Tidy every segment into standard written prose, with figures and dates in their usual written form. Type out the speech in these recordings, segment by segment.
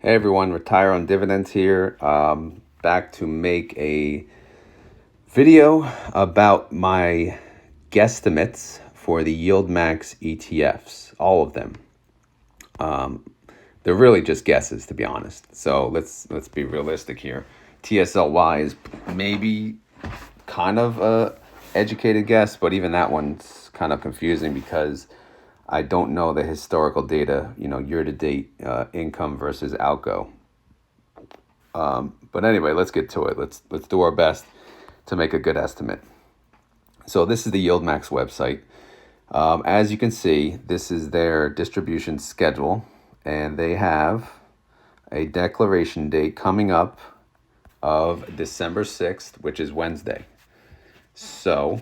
Hey everyone, Retire on Dividends here. Back to make a video about my guesstimates for the Yield Max ETFs, all of them. They're really just guesses, to be honest. So let's be realistic here. TSLY is maybe kind of a educated guess, but even that one's kind of confusing because I don't know the historical data, year to date income versus outgo. But anyway, let's get to it. Let's do our best to make a good estimate. So this is the YieldMax website. As you can see, this is their distribution schedule, and they have a declaration date coming up of December 6th, which is Wednesday. So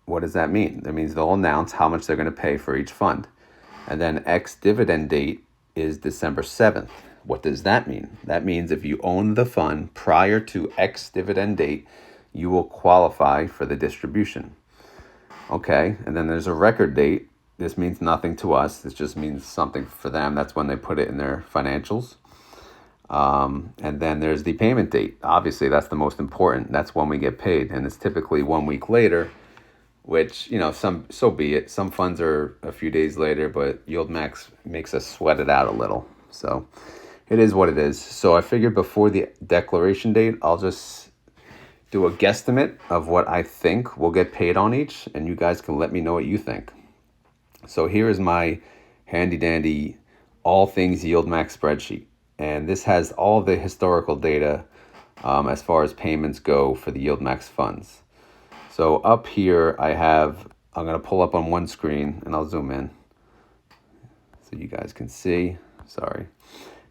what does that mean? That means they'll announce how much they're going to pay for each fund. And then ex-dividend date is December 7th. What does that mean? That means if you own the fund prior to ex-dividend date, you will qualify for the distribution. Okay, and then there's a record date. This means nothing to us. This just means something for them. That's when they put it in their financials. And then there's the payment date. Obviously, that's the most important. That's when we get paid. And it's typically 1 week later, which, so be it. Some funds are a few days later, but YieldMax makes us sweat it out a little. So it is what it is. So I figured before the declaration date, I'll just do a guesstimate of what I think will get paid on each, and you guys can let me know what you think. So here is my handy dandy all things YieldMax spreadsheet. And this has all the historical data as far as payments go for the YieldMax funds. So up here I'm going to pull up on one screen and I'll zoom in so you guys can see,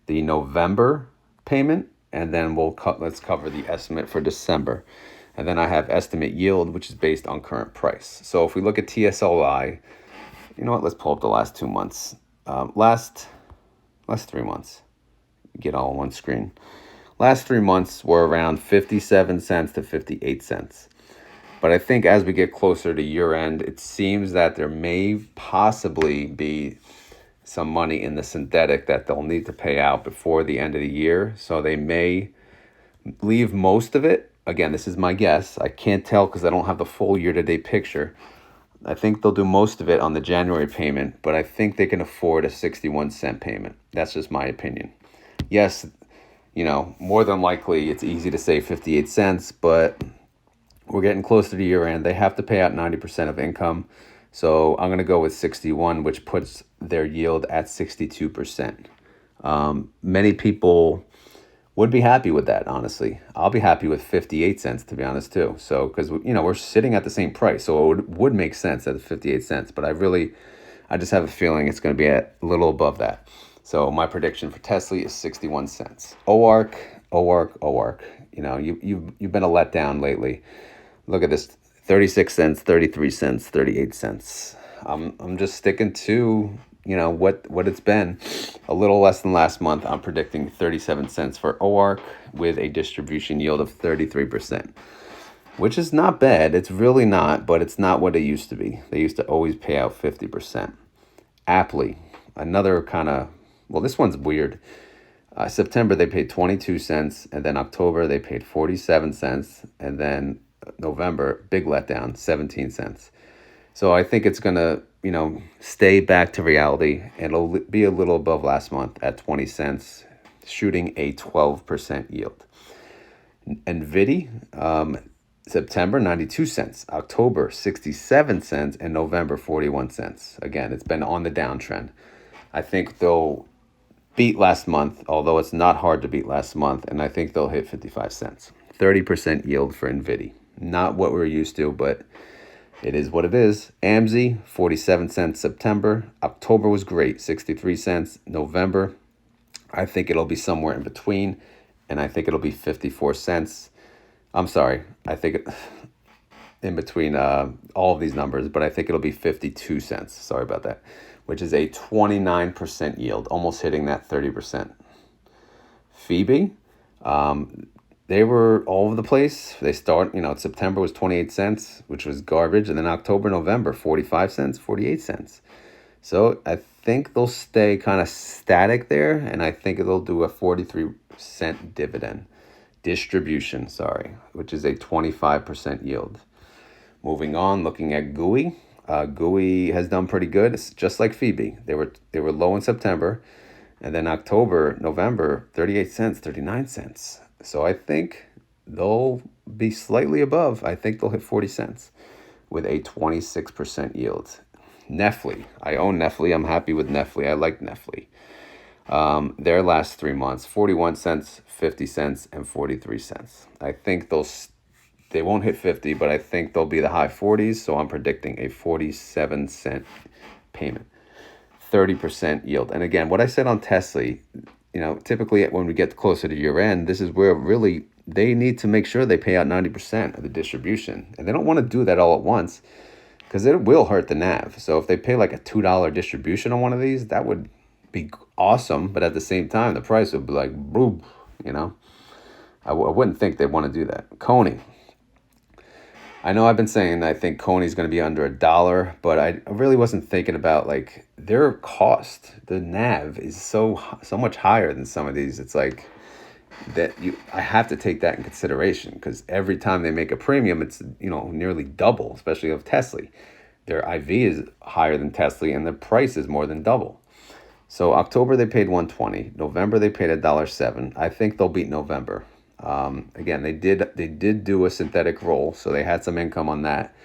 the November payment, and then let's cover the estimate for December. And then I have estimate yield, which is based on current price. So if we look at TSLI, let's pull up the last 2 months. Last 3 months. Get all on one screen. Last 3 months were around 57 cents to 58 cents. But I think as we get closer to year end, it seems that there may possibly be some money in the synthetic that they'll need to pay out before the end of the year. So they may leave most of it. Again, this is my guess. I can't tell because I don't have the full year-to-date picture. I think they'll do most of it on the January payment, but I think they can afford a 61-cent payment. That's just my opinion. Yes, more than likely it's easy to say 58 cents, but we're getting closer to year end. They have to pay out 90% of income. So I'm going to go with 61, which puts their yield at 62%. Many people would be happy with that, honestly. I'll be happy with 58 cents, to be honest, too. So, because, we're sitting at the same price. So it would make sense at 58 cents. But I just have a feeling it's going to be at a little above that. So my prediction for Tesla is 61 cents. OARC. You've been a letdown lately. Look at this, 36 cents, 33 cents, 38 cents. I'm just sticking to, what it's been. A little less than last month. I'm predicting 37 cents for OARC with a distribution yield of 33%, which is not bad. It's really not, but it's not what it used to be. They used to always pay out 50%. Aptly, another kind of, this one's weird. September, they paid 22 cents, and then October, they paid 47 cents, and then November, big letdown, 17 cents. So I think it's going to, stay back to reality. It'll be a little above last month at 20 cents, shooting a 12% yield. NVIDIA, September, 92 cents, October, 67 cents, and November, 41 cents. Again, it's been on the downtrend. I think they'll beat last month, although it's not hard to beat last month, and I think they'll hit 55 cents. 30% yield for NVIDIA. Not what we're used to, but it is what it is. AMZ, 47 cents September. October was great, 63 cents. November, I think it'll be somewhere in between, and I think it'll be 54 cents. I'm sorry, I think in between all of these numbers, but I think it'll be 52 cents. Sorry about that, which is a 29% yield, almost hitting that 30%. Phoebe, they were all over the place. They September was 28 cents, which was garbage. And then October, November, 45 cents, 48 cents. So think they'll stay kind of static there, and I think they'll do a 43-cent distribution, which is a 25% yield. Moving on, looking at GUI. GUI has done pretty good. It's just like Phoebe. They were low in September, and then October, November, 38 cents, 39 cents. So I think they'll be slightly above. I think they'll hit 40 cents with a 26% yield. Nestle. I own Nestle. I'm happy with Nestle. I like Nestle. Their last 3 months, 41 cents, 50 cents, and 43 cents. I think they won't hit 50, but I think they'll be the high 40s, so I'm predicting a 47-cent payment. 30% yield. And again, what I said on Nestle, typically when we get closer to year end, this is where really they need to make sure they pay out 90% of the distribution. And they don't want to do that all at once because it will hurt the NAV. So if they pay like a $2 distribution on one of these, that would be awesome. But at the same time, the price would be like, boom, I wouldn't think they'd want to do that. Coney. I know I've been saying I think Coney's going to be under $1, but I really wasn't thinking about like their cost. The NAV is so much higher than some of these. It's like that I have to take that in consideration because every time they make a premium, it's nearly double, especially of Nestle. Their IV is higher than Nestle, and the price is more than double. So October they paid $1.20. November they paid $1.07. I think they'll beat November. Again, they did do a synthetic roll, so they had some income on that.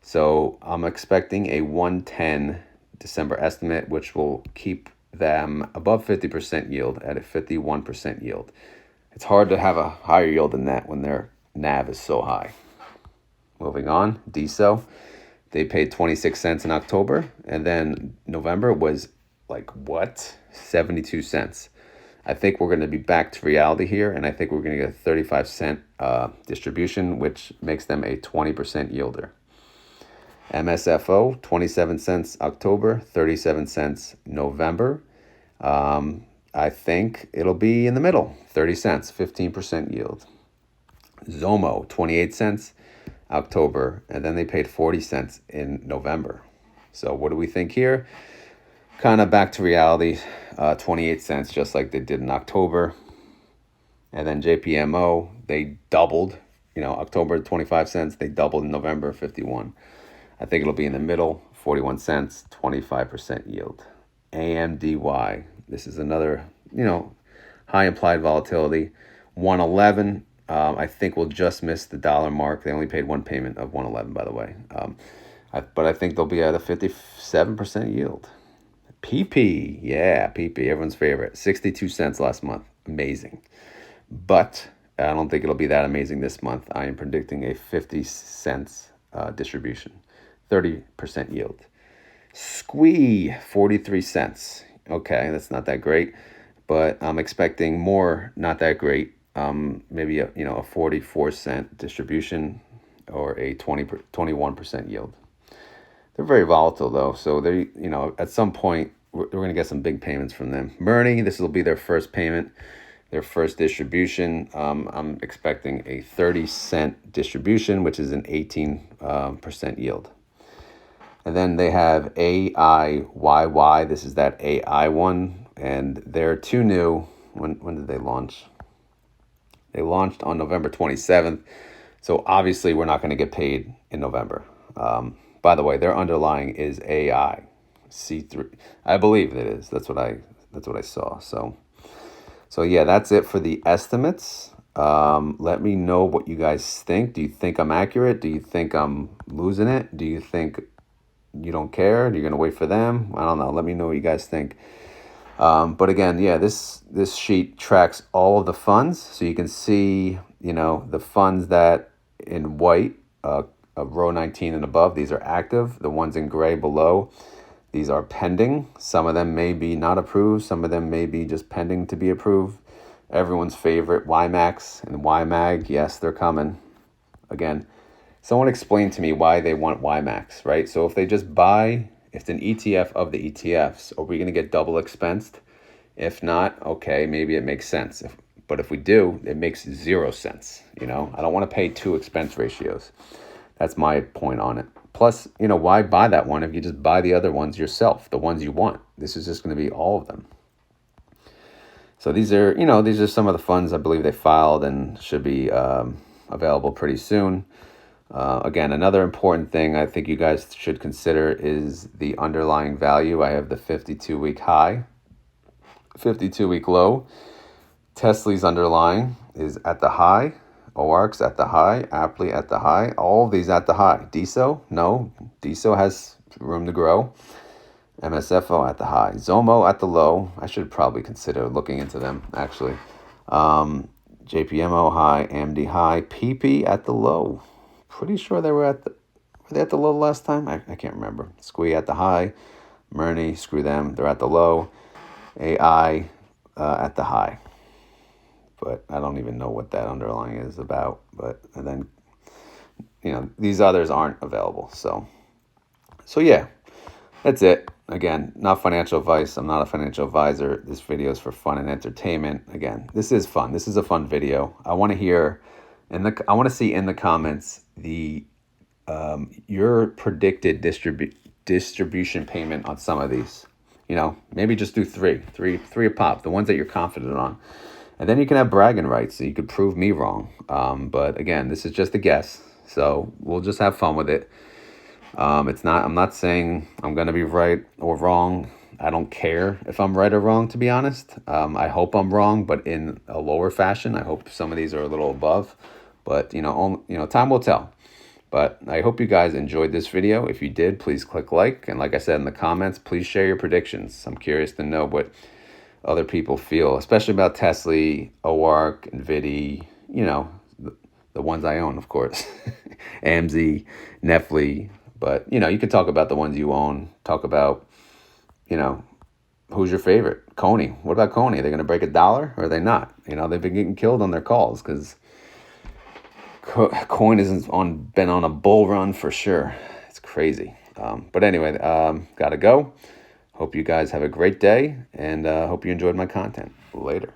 So I'm expecting a 110 December estimate, which will keep them above 50% yield at a 51% yield. It's hard to have a higher yield than that when their NAV is so high. Moving on, DSO. They paid 26 cents in October, and then November was like, what? 72 cents. I think we're going to be back to reality here, and I think we're going to get a 35-cent distribution, which makes them a 20% yielder. MSFO, 27 cents October, 37 cents November. I think it'll be in the middle, 30 cents, 15% yield. Zomo, 28 cents October, and then they paid 40 cents in November. So what do we think here? Kind of back to reality, 28 cents, just like they did in October. And then JPMO, they doubled, October 25 cents, they doubled in November 51. I think it'll be in the middle, 41 cents, 25% yield. AMDY, this is another, high implied volatility, 111. I think we'll just miss the dollar mark. They only paid one payment of 111, by the way. But I think they'll be at a 57% yield. PP, yeah, PP, everyone's favorite. 62 cents last month. Amazing. But I don't think it'll be that amazing this month. I am predicting a 50 cents distribution, 30% yield. Squee, 43 cents. Okay, that's not that great, but I'm expecting more, not that great. Maybe a 44-cent distribution or a 21% yield. They're very volatile though, so they, at some point we're going to get some big payments from them. Murny, this will be their first payment, their first distribution. I'm expecting a 30-cent distribution, which is an 18% yield. And then they have AIYY. This is that AI one, and they're too new. When did they launch? They launched on November 27th, so obviously we're not going to get paid in November. By the way, their underlying is AI C3. I believe it is. That's what I saw. So yeah, that's it for the estimates. Let me know what you guys think. Do you think I'm accurate? Do you think I'm losing it? Do you think you don't care? Are you gonna wait for them? I don't know. Let me know what you guys think. But again, yeah, this sheet tracks all of the funds, so you can see, the funds that in white, row 19 and above, these are active. The ones in gray below, these are pending. Some of them may be not approved. Some of them may be just pending to be approved. Everyone's favorite, YMAX and YMAG. Yes, they're coming. Again, someone explain to me why they want YMAX, right? So if they just buy, if it's an ETF of the ETFs, are we going to get double expensed? If not, okay, maybe it makes sense. But if we do, it makes 0 sense. I don't want to pay 2 expense ratios. That's my point on it. Plus, why buy that one if you just buy the other ones yourself, the ones you want? This is just going to be all of them. So these are some of the funds I believe they filed and should be available pretty soon. Again, another important thing I think you guys should consider is the underlying value. I have the 52-week high, 52-week low. Tesla's underlying is at the high. OARC's at the high. Aptly at the high. All of these at the high. DSO? No. DSO has room to grow. MSFO at the high. Zomo at the low. I should probably consider looking into them, actually. JPMO high. AMD high. PP at the low. Pretty sure they were at the low last time? I can't remember. Squee at the high. Murni, screw them. They're at the low. AI at the high. But I don't even know what that underlying is about. And then, these others aren't available. So yeah, that's it. Again, not financial advice. I'm not a financial advisor. This video is for fun and entertainment. Again, this is fun. This is a fun video. I want to hear, I want to see in the comments your predicted distribution payment on some of these. Maybe just do three a pop, the ones that you're confident on. And then you can have bragging rights, so you could prove me wrong. But again, this is just a guess, so we'll just have fun with it. I'm not saying I'm going to be right or wrong. I don't care if I'm right or wrong, to be honest. I hope I'm wrong, but in a lower fashion. I hope some of these are a little above, but time will tell. But I hope you guys enjoyed this video. If you did, please click like. And like I said in the comments, please share your predictions. I'm curious to know what other people feel, especially about Tesla, OARC, NVIDIA, the ones I own, of course. AMZ, Netflix. But, you can talk about the ones you own. Talk about, who's your favorite? Coney. What about Coney? Are they going to break $1 or are they not? They've been getting killed on their calls because coin isn't been on a bull run for sure. It's crazy. But anyway, gotta go. Hope you guys have a great day, and hope you enjoyed my content. Later.